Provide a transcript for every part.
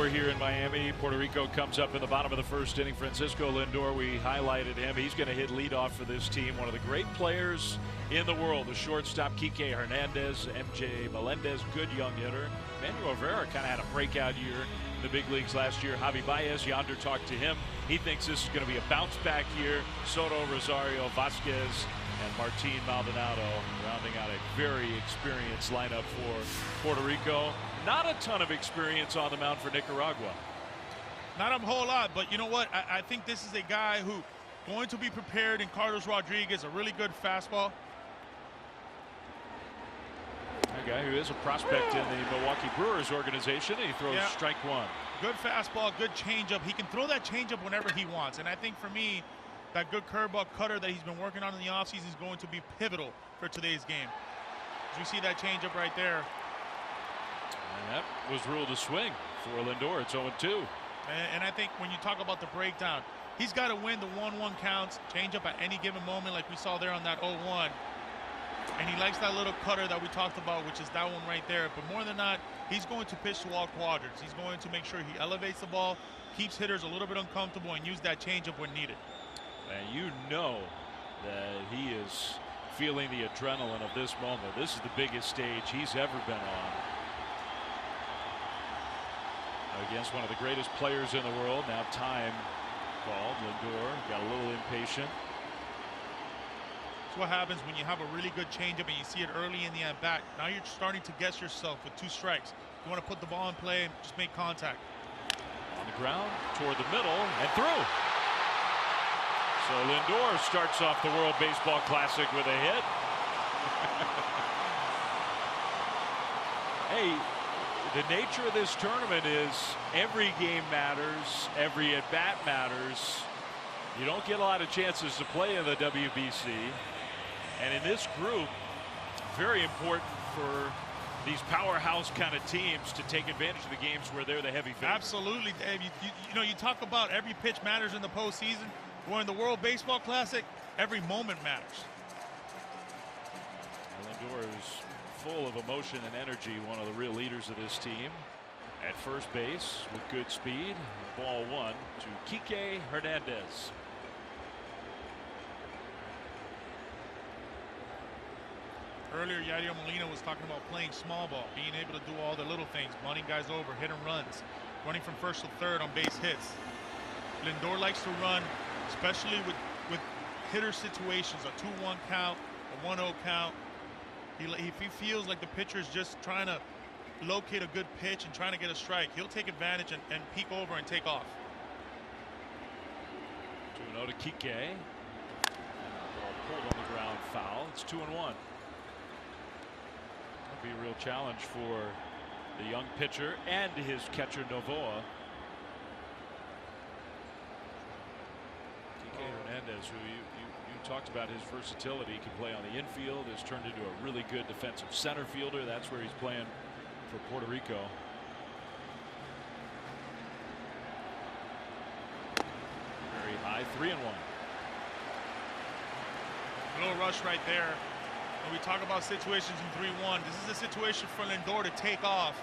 score here in Miami. Puerto Rico comes up in the bottom of the first inning. Francisco Lindor, we highlighted him. He's going to hit leadoff for this team. One of the great players in the world, the shortstop Kike Hernandez, MJ Melendez, good young hitter. Manuel Rivera kind of had a breakout year in the big leagues last year. Javier Báez, Yonder talked to him. He thinks this is going to be a bounce back year. Soto, Rosario, Vázquez, and Martin Maldonado rounding out a very experienced lineup for Puerto Rico. Not a ton of experience on the mound for Nicaragua. Not a whole lot, but you know what? I think this is a guy who going to be prepared in Carlos Rodriguez, a really good fastball. A guy who is a prospect in the Milwaukee Brewers organization, and he throws strike one. Good fastball, good changeup. He can throw that changeup whenever he wants, and I think for me, that good curveball cutter that he's been working on in the offseason is going to be pivotal for today's game. As we see that changeup right there. And that was ruled a swing for Lindor. It's 0-2. And I think when you talk about the breakdown, he's got to win the 1-1 counts, change up at any given moment like we saw there on that 0-1. And he likes that little cutter that we talked about, which is that one right there. But more than that, he's going to pitch to all quadrants. He's going to make sure he elevates the ball, keeps hitters a little bit uncomfortable, and use that changeup when needed. And you know that he is feeling the adrenaline of this moment. This is the biggest stage he's ever been on. Against one of the greatest players in the world. Now time called. Lindor got a little impatient. That's what happens when you have a really good changeup and you see it early in the at-bat. Now you're starting to guess yourself with 2 strikes. You want to put the ball in play and just make contact. On the ground, toward the middle, and through. So Lindor starts off the World Baseball Classic with a hit. Hey, the nature of this tournament is every game matters, every at-bat matters. You don't get a lot of chances to play in the WBC. And in this group, very important for these powerhouse kind of teams to take advantage of the games where they're the heavy favorite. Absolutely, Dave. You know, you talk about every pitch matters in the postseason. We're in the World Baseball Classic. Every moment matters. Lindor is full of emotion and energy, one of the real leaders of this team. At first base with good speed. Ball 1 to Kike Hernandez. Earlier, Yadier Molina was talking about playing small ball, being able to do all the little things, bunting guys over, hitting runs, running from first to third on base hits. Lindor likes to run, especially with hitter situations, a 2-1 count, a 1-0 count. If he feels like the pitcher is just trying to locate a good pitch and trying to get a strike, he'll take advantage and peek over and take off. 2-0 to Kike. Ball pulled on the ground, foul. It's 2-1. Be a real challenge for the young pitcher and his catcher Novoa. Kike Hernandez, who you talked about his versatility, can play on the infield, has turned into a really good defensive center fielder. That's where he's playing for Puerto Rico. Very high, 3-1. A little rush right there. When we talk about situations in 3-1, this is a situation for Lindor to take off.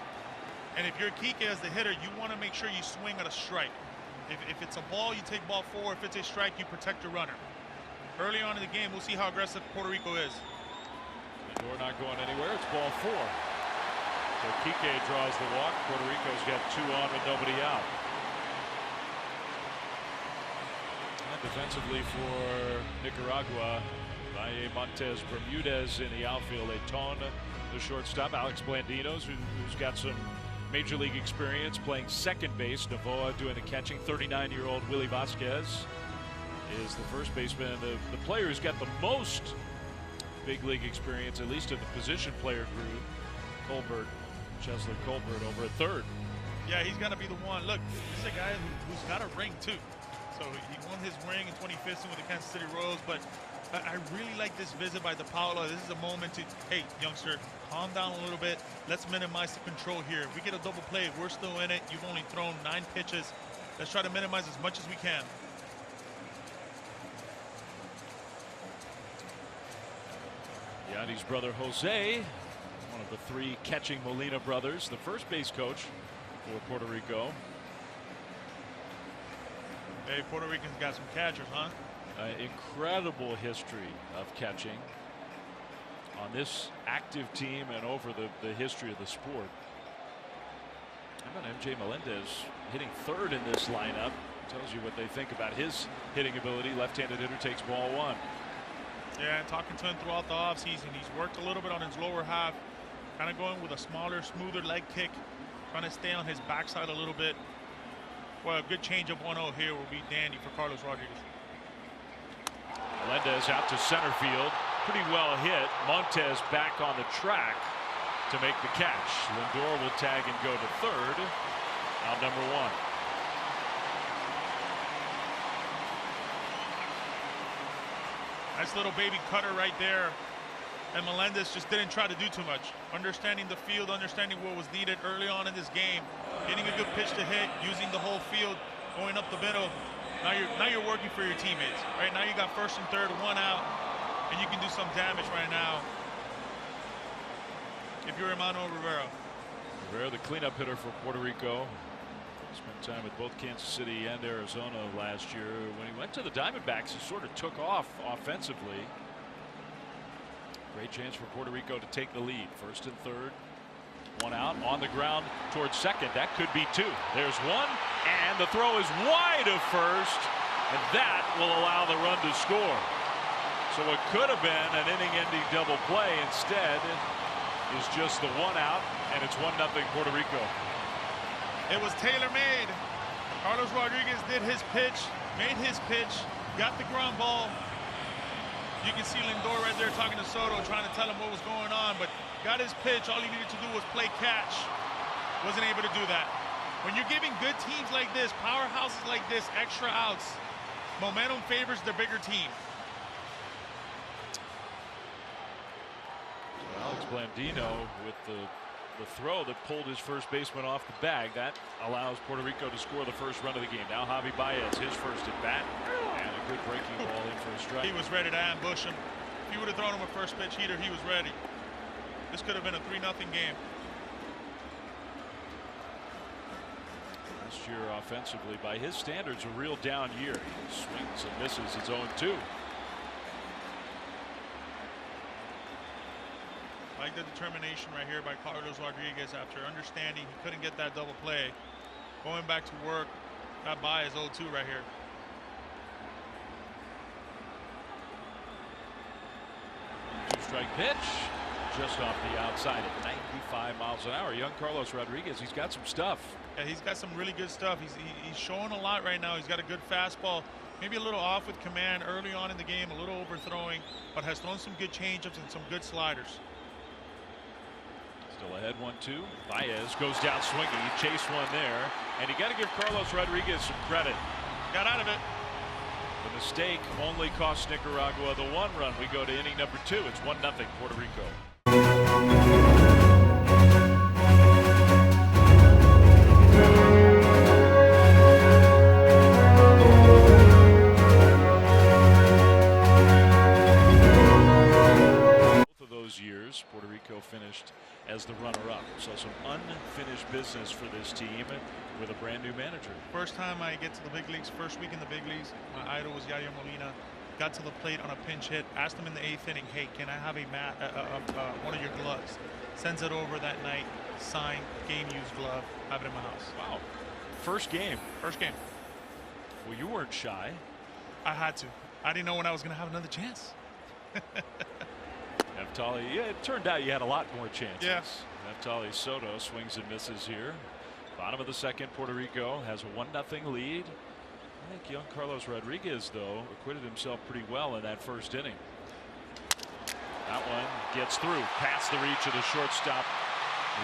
And if you're Kike as the hitter, you want to make sure you swing at a strike. If it's a ball, you take ball 4. If it's a strike, you protect your runner. Early on in the game, we'll see how aggressive Puerto Rico is. Lindor not going anywhere. It's ball 4. So Kike draws the walk. Puerto Rico's got 2 on with nobody out. And defensively for Nicaragua, Valle, Montes, Bermudez in the outfield. Aton, the shortstop. Alex Blandinos, who's got some major league experience playing second base. Novoa doing the catching. 39-year-old Willie Vázquez is the first baseman. The player who's got the most big league experience, at least in the position player group, Colbert, Chesley Colbert over at third. Yeah, he's got to be the one. Look, this is a guy who's got a ring too. So he won his ring in 2015 with the Kansas City Royals, but I really like this visit by DePaulo. This is a moment to, hey, youngster, calm down a little bit. Let's minimize the control here. If we get a double play, we're still in it. You've only thrown 9 pitches. Let's try to minimize as much as we can. Yadi's brother Jose, one of the 3 catching Molina brothers, the first base coach for Puerto Rico. Hey, Puerto Ricans got some catchers, huh? Incredible history of catching on this active team and over the history of the sport. How about MJ Melendez hitting third in this lineup? Tells you what they think about his hitting ability. Left-handed hitter takes ball one. Yeah, talking to him throughout the offseason, he's worked a little bit on his lower half, kind of going with a smaller, smoother leg kick, trying to stay on his backside a little bit. Well, a good change of 1-0 here will be dandy for Carlos Rodriguez. Melendez out to center field. Pretty well hit. Montes back on the track to make the catch. Lindor will tag and go to third. Out number one. Nice little baby cutter right there. And Melendez just didn't try to do too much. Understanding the field, understanding what was needed early on in this game. Getting a good pitch to hit, using the whole field, going up the middle. Now you're working for your teammates. Right now you got first and third, one out, and you can do some damage right now if you're Emmanuel Rivera. Rivera, the cleanup hitter for Puerto Rico. Spent time with both Kansas City and Arizona last year. When he went to the Diamondbacks, he sort of took off offensively. Great chance for Puerto Rico to take the lead. First and third. One out on the ground towards second. That could be two. There's one, and the throw is wide of first, and that will allow the run to score. So what could have been an inning-ending double play instead is just the one out, and it's 1-0 Puerto Rico. It was tailor-made. Carlos Rodriguez did his pitch, made his pitch, got the ground ball. You can see Lindor right there talking to Soto, trying to tell him what was going on, but got his pitch. All he needed to do was play catch. Wasn't able to do that. When you're giving good teams like this, powerhouses like this, extra outs, momentum favors the bigger team. Alex Blandino with the throw that pulled his first baseman off the bag. That allows Puerto Rico to score the first run of the game. Now Javier Báez, his first at bat, and a good breaking ball in for a strike. He was ready to ambush him. If you would have thrown him a first pitch heater, he was ready. This could have been a 3-0 game. Last year offensively, by his standards, a real down year. He swings and misses. It's 0-2. I like the determination right here by Carlos Rodriguez after understanding he couldn't get that double play. Going back to work. Got by his 0-2 right here. Two-strike pitch. Just off the outside at 95 miles an hour. Young Carlos Rodriguez, he's got some stuff. Yeah, he's got some really good stuff. He's showing a lot right now. He's got a good fastball. Maybe a little off with command early on in the game, a little overthrowing, but has thrown some good changeups and some good sliders. Still ahead 1-2. Báez goes down swinging. He chased one there, and you got to give Carlos Rodriguez some credit. Got out of it. The mistake only cost Nicaragua the one run. We go to inning number 2. It's 1-0 Puerto Rico. Both of those years, Puerto Rico finished as the runner-up. So some unfinished business for this team with a brand new manager. First time I get to the big leagues, first week in the big leagues, my idol was Yadier Molina. Got to the plate on a pinch hit, asked him in the 8th inning, hey, can I have one of your gloves? Sends it over that night, signed, game-used glove, have it in my house. Wow. First game. First game. Well, you weren't shy. I had to. I didn't know when I was going to have another chance. Neftali, yeah, it turned out you had a lot more chances. Yes. Neftali Soto swings and misses here. Bottom of the second, Puerto Rico has a 1-0 lead. I think young Carlos Rodriguez, though, acquitted himself pretty well in that first inning. That one gets through, past the reach of the shortstop,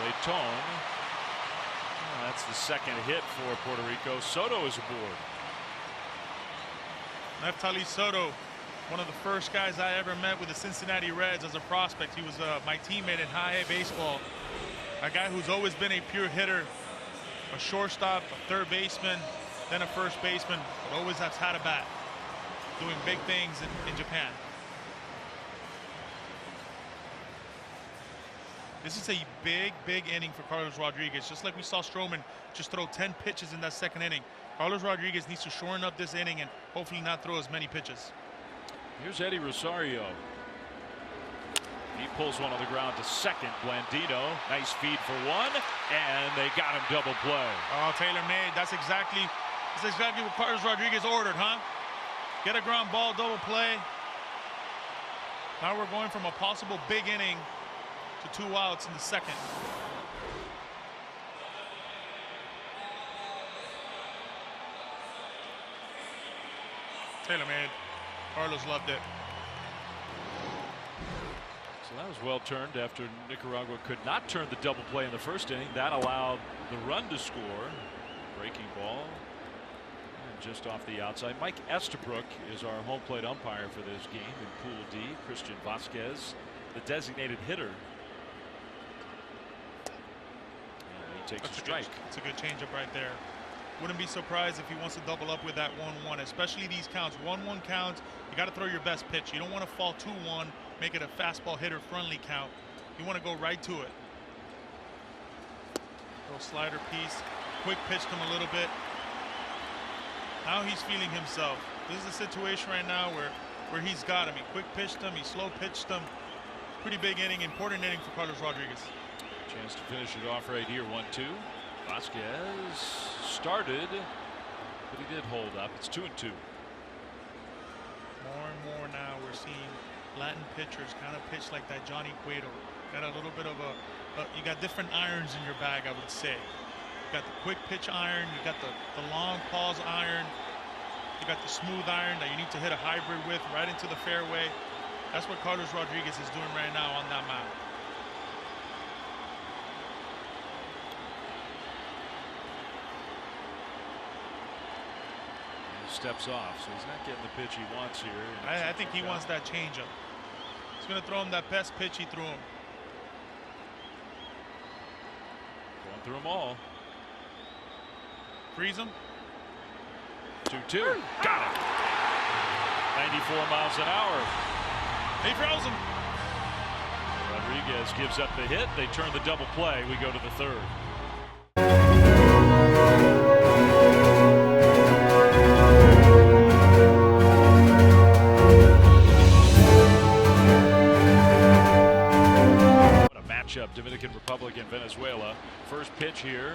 Layton. Oh, that's the second hit for Puerto Rico. Soto is aboard. Neftali Soto, one of the first guys I ever met with the Cincinnati Reds as a prospect. He was my teammate in high A baseball. A guy who's always been a pure hitter, a shortstop, a third baseman, then a first baseman, but always has had a bat, doing big things in Japan. This is a big inning for Carlos Rodriguez. Just like we saw Stroman just throw 10 pitches in that second inning. Carlos Rodriguez needs to shorten up this inning and hopefully not throw as many pitches. Here's Eddie Rosario. He pulls one on the ground to second. Blandino, nice feed for one, and they got him double play. Oh, tailor-made. That's exactly what Carlos Rodriguez ordered, huh? Get a ground ball, double play. Now we're going from a possible big inning to 2 outs in the second. Tailor-made. Carlos loved it. So that was well turned after Nicaragua could not turn the double play in the first inning. That allowed the run to score. Breaking ball. And just off the outside. Mike Estabrook is our home plate umpire for this game in Pool D. Christian Vázquez, the designated hitter. And he takes a strike. It's a good changeup right there. Wouldn't be surprised if he wants to double up with that 1-1, especially these counts. 1-1 counts, you got to throw your best pitch. You don't want to fall 2-1, make it a fastball hitter friendly count. You want to go right to it. Little slider piece, quick pitched him a little bit. Now he's feeling himself. This is a situation right now where he's got him. He quick pitched him, he slow pitched him. Pretty big inning, important inning for Carlos Rodriguez. Chance to finish it off right here, 1-2. Vázquez started, but he did hold up. It's 2-2. More and more now we're seeing Latin pitchers kind of pitch like that Johnny Cueto. Got a little bit of you got different irons in your bag, I would say. You got the quick pitch iron, you got the long pause iron, you got the smooth iron that you need to hit a hybrid with right into the fairway. That's what Carlos Rodriguez is doing right now on that mound. Steps off, so he's not getting the pitch he wants here. I think he wants that changeup. He's going to throw him that best pitch he threw him. Going through them all. Freeze him. 2-2. Got it. 94 miles an hour. He froze him. Rodriguez gives up the hit. They turn the double play. We go to the third. Dominican Republic and Venezuela. First pitch here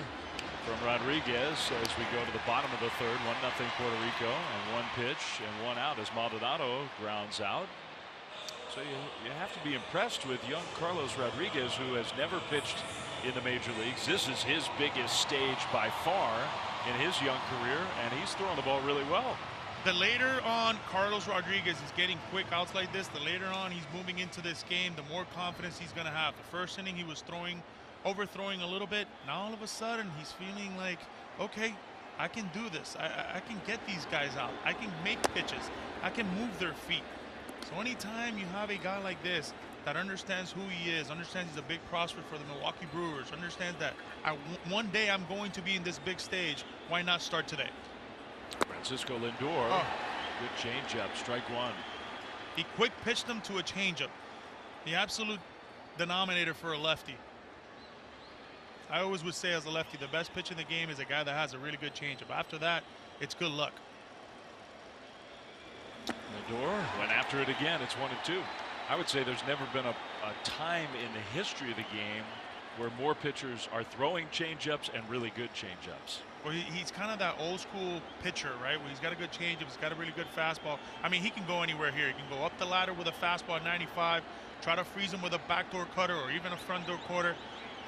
from Rodriguez as we go to the bottom of the third. 1-0 Puerto Rico, and one pitch and one out as Maldonado grounds out. So you have to be impressed with young Carlos Rodriguez, who has never pitched in the major leagues. This is his biggest stage by far in his young career, and he's throwing the ball really well. The later on Carlos Rodriguez is getting quick outs like this, the later on he's moving into this game, the more confidence he's going to have. The first inning he was overthrowing a little bit. Now all of a sudden he's feeling like, okay, I can do this. I can get these guys out. I can make pitches. I can move their feet. So anytime you have a guy like this that understands who he is, understands he's a big prospect for the Milwaukee Brewers, understands that one day I'm going to be in this big stage, why not start today? Francisco Lindor, good changeup, strike one. He quick pitched him to a changeup, the absolute denominator for a lefty. I always would say as a lefty, the best pitch in the game is a guy that has a really good changeup. After that, it's good luck. Lindor went after it again. It's 1-2. I would say there's never been a time in the history of the game where more pitchers are throwing changeups and really good changeups. Well, he's kind of that old school pitcher, right? Where he's got a good changeup, he's got a really good fastball. I mean, he can go anywhere here. He can go up the ladder with a fastball at 95, try to freeze him with a backdoor cutter or even a front door quarter.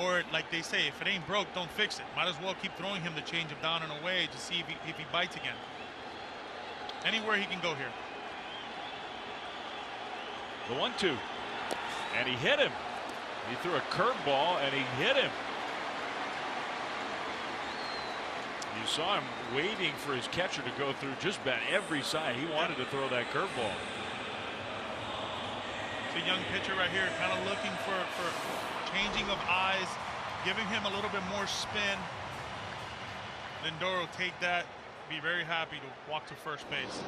Or like they say, if it ain't broke, don't fix it. Might as well keep throwing him the changeup down and away to see if he bites again. Anywhere he can go here. The 1-2, and he hit him. He threw a curveball and he hit him. You saw him waiting for his catcher to go through just about every side. He wanted to throw that curveball. It's a young pitcher right here, kind of looking for changing of eyes, giving him a little bit more spin. Lindor will take that, be very happy to walk to first base.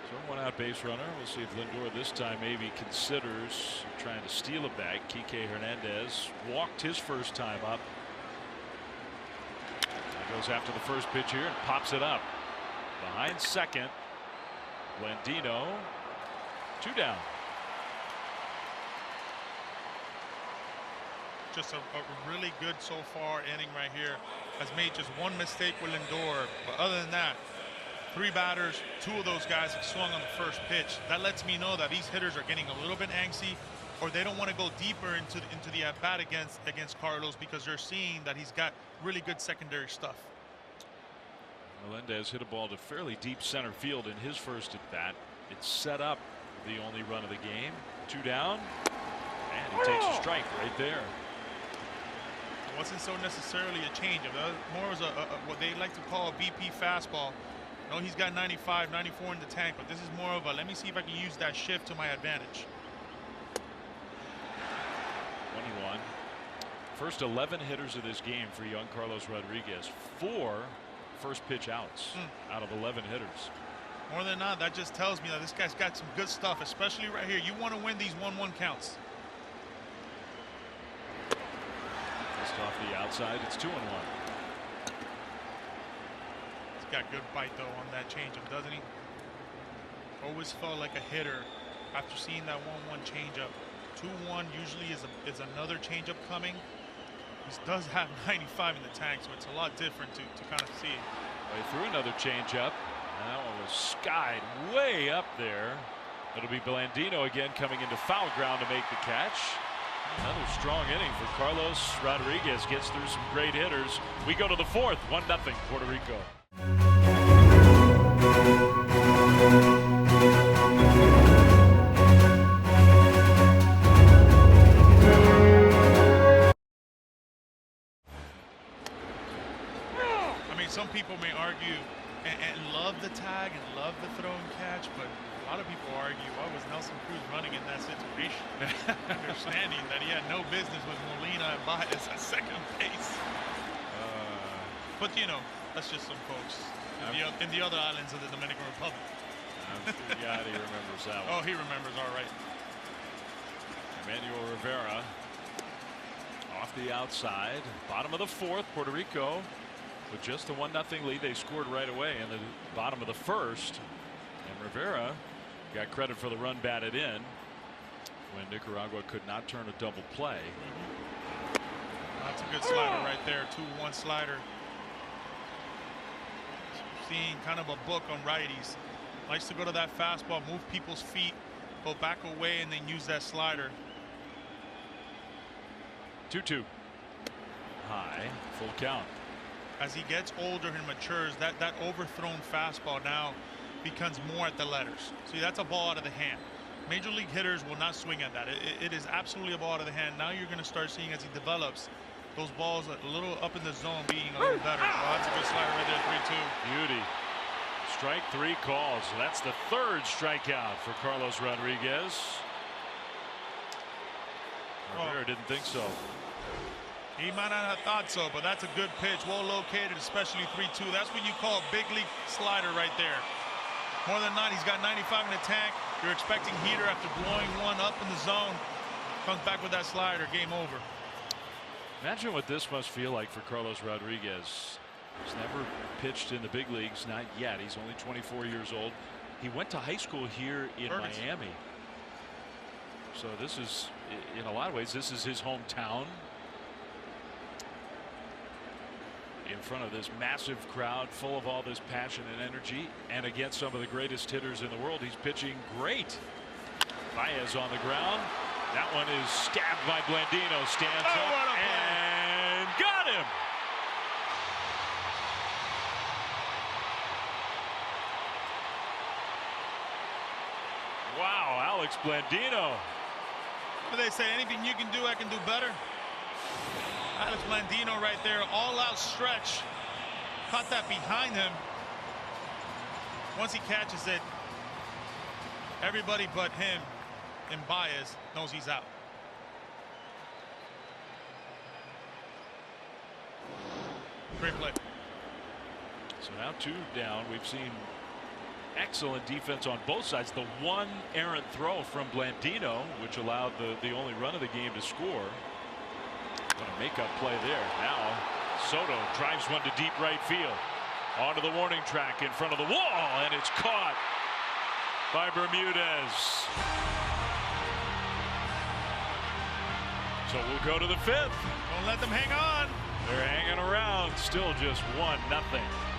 So So 1 out base runner. We'll see if Lindor this time maybe considers trying to steal it back. Kike Hernandez walked his first time up. He goes after the first pitch here and pops it up. Behind second. Blandino. 2 down. Just a really good so far inning right here. Has made just 1 mistake with Lindor, but other than that, 3 batters, 2 of those guys have swung on the first pitch. That lets me know that these hitters are getting a little bit angsty, or they don't want to go deeper into the at bat against Carlos, because they're seeing that he's got really good secondary stuff. Melendez hit a ball to fairly deep center field in his first at bat. It set up the only run of the game. 2 down, and he takes a strike right there. It wasn't so necessarily a changeup. That was more as what they like to call a BP fastball. I know he's got 95, 94 in the tank, but this is more of a let me see if I can use that shift to my advantage. 21. First 11 hitters of this game for young Carlos Rodriguez. 4 first pitch outs out of 11 hitters. More than not, that just tells me that this guy's got some good stuff, especially right here. You want to win these 1-1 counts. Just off the outside, it's 2-1. He's got good bite though on that changeup, doesn't he? Always felt like a hitter after seeing that 1-1 changeup. 2-1 usually is another changeup coming. He does have 95 in the tank, so it's a lot different to kind of see. He threw another changeup. That one was skied way up there. It'll be Blandino again coming into foul ground to make the catch. Another strong inning for Carlos Rodriguez. Gets through some great hitters. We go to the 4th. 1-0 Puerto Rico. I mean, some people may argue and love the tag and love the throw and catch, but a lot of people argue, why was Nelson Cruz running in that situation? Understanding that he had no business with Molina and Báez at second base. But you know, that's just some folks in the other islands of the Dominican Republic. I'm sure Yachty remembers that one. Oh, he remembers, all right. Emmanuel Rivera off the outside. Bottom of the 4th, Puerto Rico with just a 1-0 lead. They scored right away in the bottom of the 1st. And Rivera got credit for the run batted in when Nicaragua could not turn a double play. That's a good slider right there. 2-1 slider. Seeing kind of a book on righties. Likes to go to that fastball, move people's feet, go back away, and then use that slider. 2-2. High, full count. As he gets older and matures, that overthrown fastball now becomes more at the letters. See, that's a ball out of the hand. Major league hitters will not swing at that. It is absolutely a ball out of the hand. Now you're going to start seeing, as he develops, those balls a little up in the zone being a little better. Oh, that's a good slider right there, 3-2. Beauty. Strike 3 calls. That's the 3rd strikeout for Carlos Rodriguez. Rivera didn't think so. He might not have thought so, but that's a good pitch, well located, especially 3-2. That's what you call a big league slider right there. More than not, he's got 95 in the tank. You're expecting heater after blowing one up in the zone. Comes back with that slider, game over. Imagine what this must feel like for Carlos Rodriguez. He's never pitched in the big leagues, not yet. He's only 24 years old. He went to high school here in Miami. So this is, in a lot of ways, this is his hometown. In front of this massive crowd full of all this passion and energy, and against some of the greatest hitters in the world. He's pitching great. Báez on the ground. That one is stabbed by Blandino. Stands up and got him. Wow, Alex Blandino. What do they say? Anything you can do, I can do better. Alex Blandino right there, all out stretch. Caught that behind him. Once he catches it, everybody but him and Báez knows he's out. Great play. So now 2 down. We've seen excellent defense on both sides. The one errant throw from Blandino, which allowed the only run of the game to score. What a make-up play there. Now Soto drives one to deep right field. Onto the warning track in front of the wall, and it's caught by Bermudez. So we'll go to the 5th. Don't let them hang on. They're hanging around. Still just 1-0.